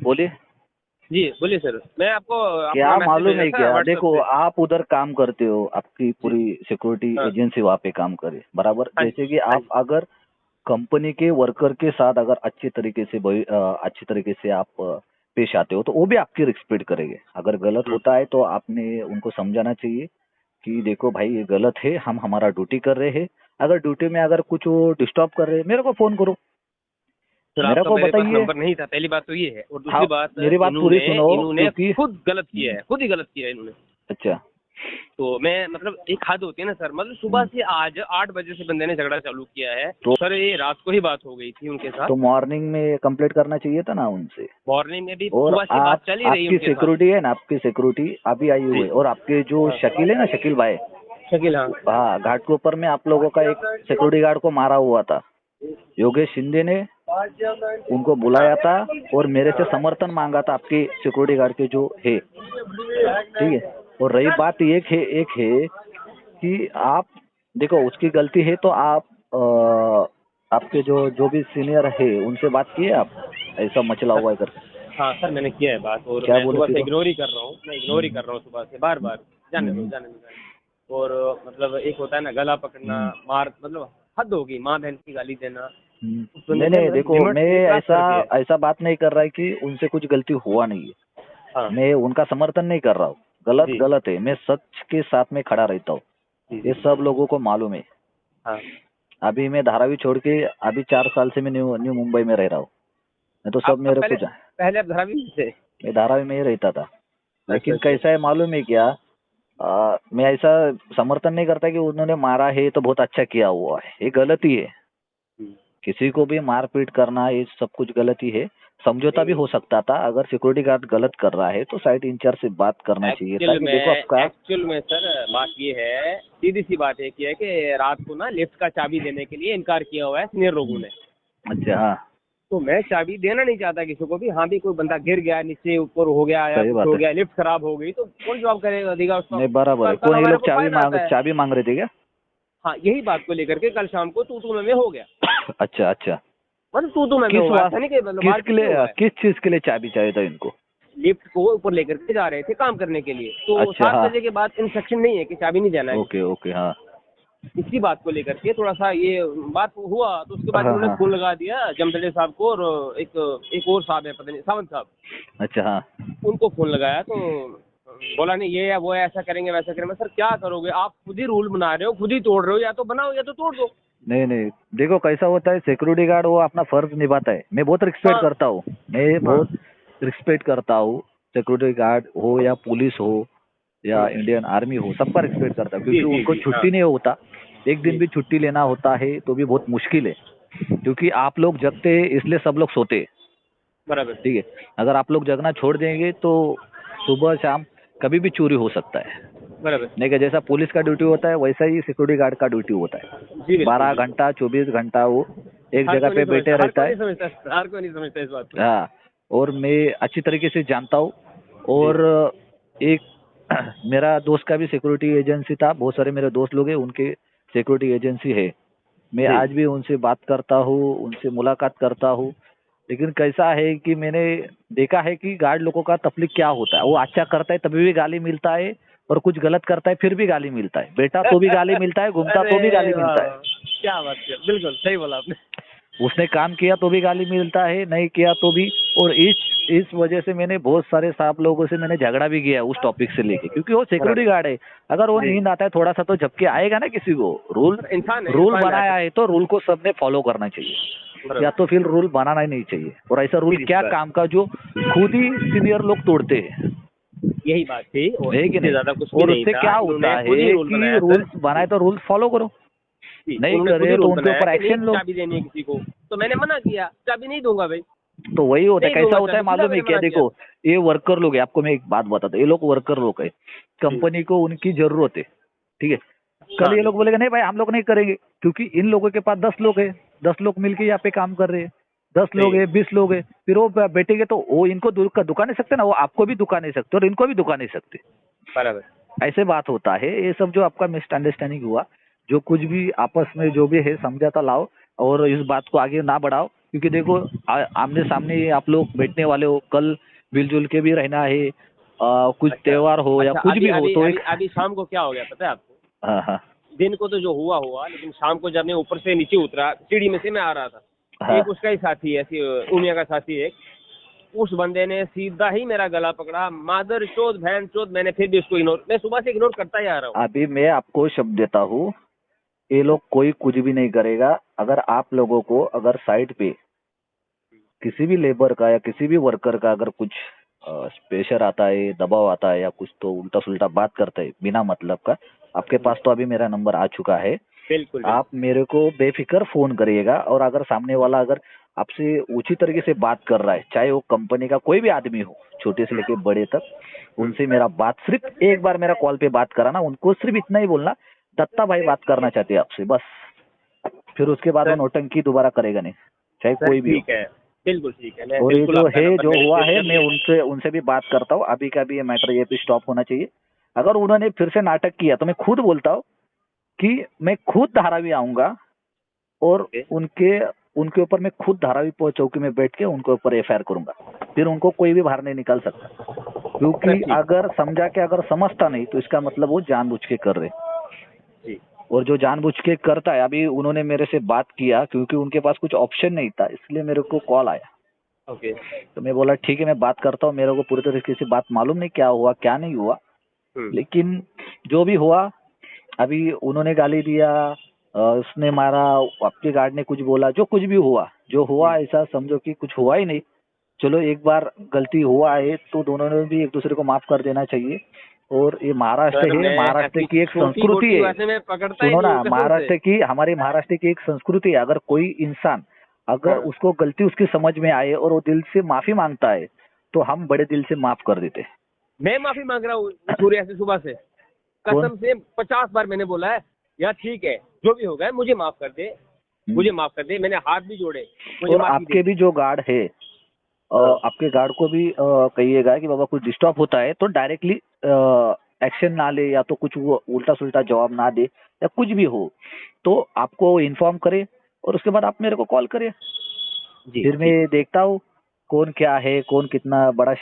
बोलिए। जी बोलिए सर। मैं आपको क्या अपना मैसेज मालूम भेजा है था क्या, व्हाट्सएप देखो पे। आप उधर काम करते हो, आपकी जी। पूरी सिक्योरिटी हाँ एजेंसी वहाँ पे काम करे बराबर। हाँ जैसे जी कि हाँ आप जी अगर कंपनी के वर्कर के साथ अगर अच्छी तरीके से आप पेश आते हो तो वो भी आपकी रिस्पेक्ट करेंगे। अगर गलत होता है तो आपने उनको समझाना चाहिए कि देखो भाई ये गलत है, हम हमारा ड्यूटी कर रहे हैं। अगर ड्यूटी में अगर कुछ वो डिस्टर्ब कर रहे हैं मेरे को फोन करो, सर। मेरे आपका को मेरे पास बताइए। नंबर नहीं था, पहली बात तो ये है। और हाँ, दूसरी बात, मेरी बात पूरी इन्होंने सुनो इन्होंने क्योंकि खुद गलत किया है, खुद ही गलत किया है इन्होंने। अच्छा। तो मैं मतलब एक हद होती है ना सर। मतलब सुबह से आज 8 बजे से बंदे ने झगड़ा चालू किया है तो सर। ये रात को ही बात हो गई थी उनके साथ। तो मॉर्निंग में कंप्लीट करना चाहिए था ना उनसे। मॉर्निंग में भी और सुबह से बात चल ही रही है आपकी उनके साथ। सिक्योरिटी है ना, आपकी सिक्योरिटी अभी आई हुई जी। है। और आपके जो हाँ शकील है ना, शकील भाई, शकील। हाँ हाँ, घाट के ऊपर में आप लोगों का एक सिक्योरिटी गार्ड को मारा हुआ था। योगेश शिंदे ने उनको हाँ बुलाया था और मेरे से समर्थन मांगा था आपके सिक्योरिटी गार्ड के जो है, ठीक है। और रही बात एक है कि आप देखो उसकी गलती है तो आप आपके जो जो भी सीनियर है उनसे बात किए आप, ऐसा मचला हुआ है करके। हाँ सर, मैंने किया है बात। और क्या मैं बोले सुबह फिर से वो? इग्नोर ही कर रहा हूँ। मैं इग्नोर ही हम्म, कर रहा हूँ सुबह से बार बार। जाने दो हम्म, जाने दो जाने दो। और मतलब एक होता है ना गला पकड़ना, हम्म, मार, मतलब हद होगी। माँ बहन की गाली देना। हम्म। उस बंदे नहीं ने नहीं, मतलब देखो लिमिट मैं से क्रॉस ऐसा कर दिया है। ऐसा बात नहीं कर रहा है कि उनसे कुछ गलती हुआ नहीं है। हाँ मैं उनका समर्थन नहीं कर रहा हूँ, गलत जी गलत है। मैं सच के साथ में खड़ा रहता हूँ, जी ये जी। सब लोगों को मालूम है। हाँ अभी मैं धारावी छोड़ के अभी 4 साल से मैं न्यू न्यू मुंबई में रह रहा हूँ। मैं तो सब आप कब मेरे पहले को पहले आप धारावी में थे? मैं धारावी में ही रहता था। अच्छा लेकिन अच्छा कैसा अच्छा। है मालूम है क्या, मैं ऐसा समर्थन नहीं करता कि उन्होंने मारा है तो बहुत अच्छा किया हुआ है, ये गलती है। हम्म। किसी को भी मारपीट करना ये सब कुछ गलती है। समझौता भी हो सकता था, अगर सिक्योरिटी गार्ड गलत कर रहा है तो साइट इंचार्ज से बात करना चाहिए ताकि देखो आपका। एक्चुअल में सर बात ये है, सीधी सी बात एक ही है कि रात को ना लिफ्ट का चाबी देने के लिए इनकार किया हुआ है सीनियर लोगों ने। अच्छा, हाँ, तो मैं चाबी देना नहीं चाहता किसी को भी। हाँ भी कोई बंदा गिर गया, नीचे ऊपर हो गया या सही कुछ बात हो है। गया, लिफ्ट खराब हो गई, तो कौन जवाब करेगा, देगा उसका? नहीं बराबर है, कल कल कौन ये हमारे लोग को फायदा आता है। चाबी मांग रहे थे क्या? हाँ यही बात को लेकर के कल शाम को तू में हो गया। अच्छा अच्छा। मतलब तू में किस हो गया, वास ऐसा नहीं कि मतलब किसके मारपीट नहीं लिए, हुआ है। किस चीज के लिए चाबी चाहिए था इनको? लिफ्ट को ऊपर लेकर के जा रहे थे काम करने के लिए, तो अच्छा, 7 हाँ, बजे के बाद इंस्ट्रक्शन नहीं है कि चाबी नहीं देना है ओके किसी को। ओके, हाँ इसी बात को लेकर के थोड़ा सा ये बात हुआ। तो उसके बाद हाँ इन्होंने हाँ फोन हाँ। लगा दिया जमशेदे साहब को। और एक और साहब है, पता नहीं, सावंत साहब, अच्छा, हाँ। उनको फोन लगाया। तो बोला नहीं ये है वो है, ऐसा करेंगे वैसा करेंगे। सर क्या करोगे आप? खुद ही रूल बना रहे हो, खुद ही तोड़ रहे हो। या तो बनाओ या तो तोड़ दो। नहीं नहीं, देखो कैसा होता है, सिक्योरिटी गार्ड वो अपना फर्ज निभाता है। मैं बहुत रिस्पेक्ट हाँ करता हूँ, मैं हाँ। बहुत रिस्पेक्ट करता हूँ। सिक्योरिटी गार्ड हो या पुलिस हो या इंडियन आर्मी हो, सबका रिस्पेक्ट करता हूँ जी क्योंकि जी उनको जी। हाँ छुट्टी नहीं होता। एक दिन जी भी छुट्टी लेना होता है तो भी बहुत मुश्किल है, क्योंकि आप लोग जगते हैं इसलिए सब लोग सोते हैं, बराबर। ठीक है। अगर आप लोग जगना छोड़ देंगे तो सुबह शाम कभी भी चोरी हो सकता है। बराबर। नहीं, कि जैसा पुलिस का ड्यूटी होता है वैसा ही सिक्योरिटी गार्ड का ड्यूटी होता है। जी बिल्कुल 12 घंटा बिल्कुल। 24 घंटा वो एक हर जगह कोई नहीं पे बैठे समझता, हर रहता कोई है। नहीं समझता, हर कोई नहीं समझता इस बात को। हाँ, और मैं अच्छी तरीके से जानता हूँ। जी और एक मेरा दोस्त का भी सिक्योरिटी एजेंसी था, बहुत सारे मेरे दोस्त लोग हैं उनके सिक्योरिटी एजेंसी है। मैं जी। आज भी उनसे बात करता हूँ, उनसे मुलाकात करता हूँ। लेकिन कैसा है कि मैंने देखा है कि गार्ड लोगों का तकलीफ क्या होता है। वो अच्छा करता है तभी भी गाली मिलता है, और कुछ गलत करता है फिर भी गाली मिलता है। बेटा तो भी गाली मिलता है, घूमता अरे तो भी गाली वाह मिलता है। वाह, क्या बात किया, बिल्कुल सही बोला आपने। उसने काम किया तो भी गाली मिलता है, नहीं किया तो भी। और इस वजह से मैंने बहुत सारे साहब लोगों से मैंने झगड़ा भी किया उस टॉपिक से लेके, क्योंकि वो सिक्योरिटी बराबर। गार्ड है। अगर वो जी नींद आता है थोड़ा सा तो झपके आएगा ना किसी को। रूल सर, इंसान है, रूल इंसान बनाया है। है तो रूल को सबने फॉलो करना चाहिए, या बराबर। तो फिर रूल बनाना ही नहीं चाहिए। और ऐसा रूल सीधी सी क्या बात। काम का जो खुद ही सीनियर लोग तोड़ते हैं, यही बात थी और है कि इससे नहीं? ज्यादा कुछ भी और नहीं उससे था। क्या होता इन्होंने खुद ही है रूल कि बनाया सर। रूल्स बनाए तो रूल्स फॉलो करो, जी, नहीं उन्होंने खुद ही करे तो रूल उनके बनाया ऊपर कि नहीं एक्शन लो। चाबी देनी है किसी को। तो मैंने मना किया, चाबी नहीं दूंगा भाई। तो वही होता है, नहीं कैसा दूंगा होता है चाबी, सीधा मालूम है मैंने क्या? मना किया। देखो, ये वर्कर लोग है, आपको मैं एक बात बताता हूँ, ये लोग वर्कर लोग है, जी। कंपनी को उनकी जरूरत है, ठीक है। कल हाँ ये लोग बिल्कुल। बोलेगा नहीं भाई हम लोग नहीं करेंगे, क्योंकि इन लोगों के पास 10 लोग है, 10 लोग मिलके यहाँ पे काम कर रहे हैं। दस सही लोग है। है, 20 लोग है, फिर वो बैठेंगे तो वो इनको दुका नहीं सकते ना, वो आपको भी दुका नहीं सकते और इनको भी दुका नहीं सकते। बराबर। ऐसे बात होता है। ये सब जो आपका मिसअंडरस्टैंडिंग हुआ, जो कुछ भी आपस में जो भी है समझौता लाओ और इस बात को आगे ना बढ़ाओ। क्योंकि देखो आमने सामने आप लोग बैठने वाले हो, कल मिलजुल के भी रहना है। कुछ अच्छा त्योहार हो या अच्छा, कुछ अभी भी हो अभी तो अभी एक। अभी शाम को क्या हो गया पता है आपको? हाँ हाँ दिन को तो जो हुआ हुआ, लेकिन शाम को जब मैं ऊपर से नीचे उतरा, सीढ़ी में से मैं आ रहा था, हाँ। एक उसका ही साथी है, ऐसी उमिया का साथी है, उस बंदे ने सीधा ही मेरा गला पकड़ा, मादर चोद बहन चोद। मैंने फिर भी उसको इग्नोर, मैं सुबह से इग्नोर करता ही आ रहा हूँ। अभी मैं आपको शब्द देता हूँ, ये लोग कोई कुछ भी नहीं करेगा। अगर आप लोगों को अगर साइड पे किसी भी लेबर का या किसी भी वर्कर का अगर कुछ प्रेशर आता है, दबाव आता है या कुछ तो उल्टा सुल्टा बात करता है बिना मतलब का, आपके पास तो अभी मेरा नंबर आ चुका है। बिल्कुल आप बिल्कुल। मेरे को बेफिक्र फोन करिएगा, और अगर सामने वाला अगर आपसे ऊंची तरीके से बात कर रहा है, चाहे वो कंपनी का कोई भी आदमी हो, छोटे से लेके बड़े तक, उनसे मेरा बात सिर्फ एक बार मेरा कॉल पे बात कराना, उनको सिर्फ इतना ही बोलना, दत्ता भाई बात करना चाहते हैं आपसे, बस। फिर उसके बाद वो सर नौटंकी दोबारा करेगा नहीं, चाहे सर कोई भी हो। ठीक है, बिल्कुल ठीक है, मैं और ये बिल्कुल जो आपका है नंबर जो मैंने हुआ सेव है, कर मैं लिया। उनसे उनसे भी बात करता हूँ अभी का भी, ये मैटर ये भी स्टॉप होना चाहिए। अगर उन्होंने फिर से नाटक किया तो मैं खुद बोलता हूँ कि मैं खुद धारावी आऊंगा, और ओके उनके उनके ऊपर मैं खुद धारावी चौकी में बैठ के उनके ऊपर एफआईआर करूंगा। फिर उनको कोई भी बाहर नहीं निकाल सकता, सर, क्योंकि ठीक अगर समझा के अगर समझता नहीं तो इसका मतलब वो जानबूझ के कर रहे। जी। और जो जानबूझ के करता है, अभी उन्होंने मेरे से बात किया क्योंकि उनके पास कुछ ऑप्शन नहीं था, इसलिए मेरे को कॉल आया। ओके। तो मैं बोला ठीक है, मैं बात करता हूँ, मेरे को पूरी तरीके से बात मालूम नहीं क्या हुआ क्या नहीं हुआ, हम्म। लेकिन जो भी हुआ, अभी उन्होंने गाली दिया, उसने मारा, आपके गार्ड ने कुछ बोला, जो कुछ भी हुआ, जो हुआ ऐसा समझो कि कुछ हुआ ही नहीं। चलो एक बार गलती हुआ है तो दोनों ने भी एक दूसरे को माफ कर देना चाहिए। और ये महाराष्ट्र सर है, मैं महाराष्ट्र ऐसी की एक छोटी संस्कृति मोटी है। बातें मैं पकड़ता ही सुनो नहीं हूँ ना, कसम से। हमारे महाराष्ट्र की एक संस्कृति है, अगर कोई इंसान अगर हाँ, उसको गलती उसकी समझ में आए और वो दिल से माफी मांगता है, तो हम बड़े दिल से माफ कर देते हैं। मैं माफी मांग रहा हूँ सूर्या से सुबह से, कौन? कसम से 50 बार मैंने बोला है, यार ठीक है जो भी हो गया मुझे माफ कर दे, हम्म। मुझे माफ कर दे, मैंने हाथ भी जोड़े, मुझे और माफी दे आपके दे। भी जो गार्ड है, हाँ, आपके गार्ड को भी कहिएगा कि बाबा कुछ डिस्टर्ब होता है तो डायरेक्टली एक्शन ना ले, या तो कुछ वो उल्टा सुल्टा जवाब ना दे, या कुछ भी हो तो आपको इन्फॉर्म करे, और उसके बाद आप मेरे को कॉल करिए। जी फिर ठीक। मैं देखता हूँ कौन क्या है, कौन कितना बड़ा